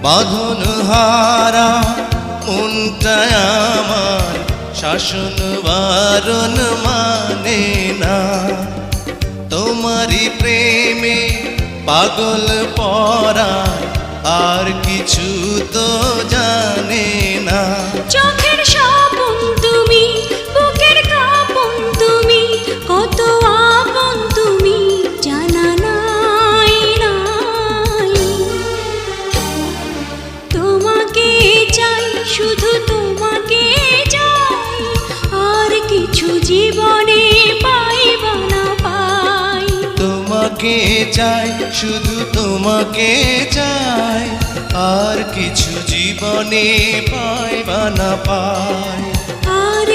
বাঁধন হারা মনটা আমার শাসন বারণ মানে না। তোমারই প্রেমে পাগল পরা আর কিছু তো জানে না। চোখের স্বপন তুমি, বুকের কাঁপন তুমি, কত আপন তুমি জানা নাই নাই। তোমাকে চাই, শুধু তোমাকে চাই, আর কিছু জীবনে পাইবা না পাই। তোমাকে চাই, শুধু তোমাকে চাই, আর কিছু জীবনে পাইবা না পাই।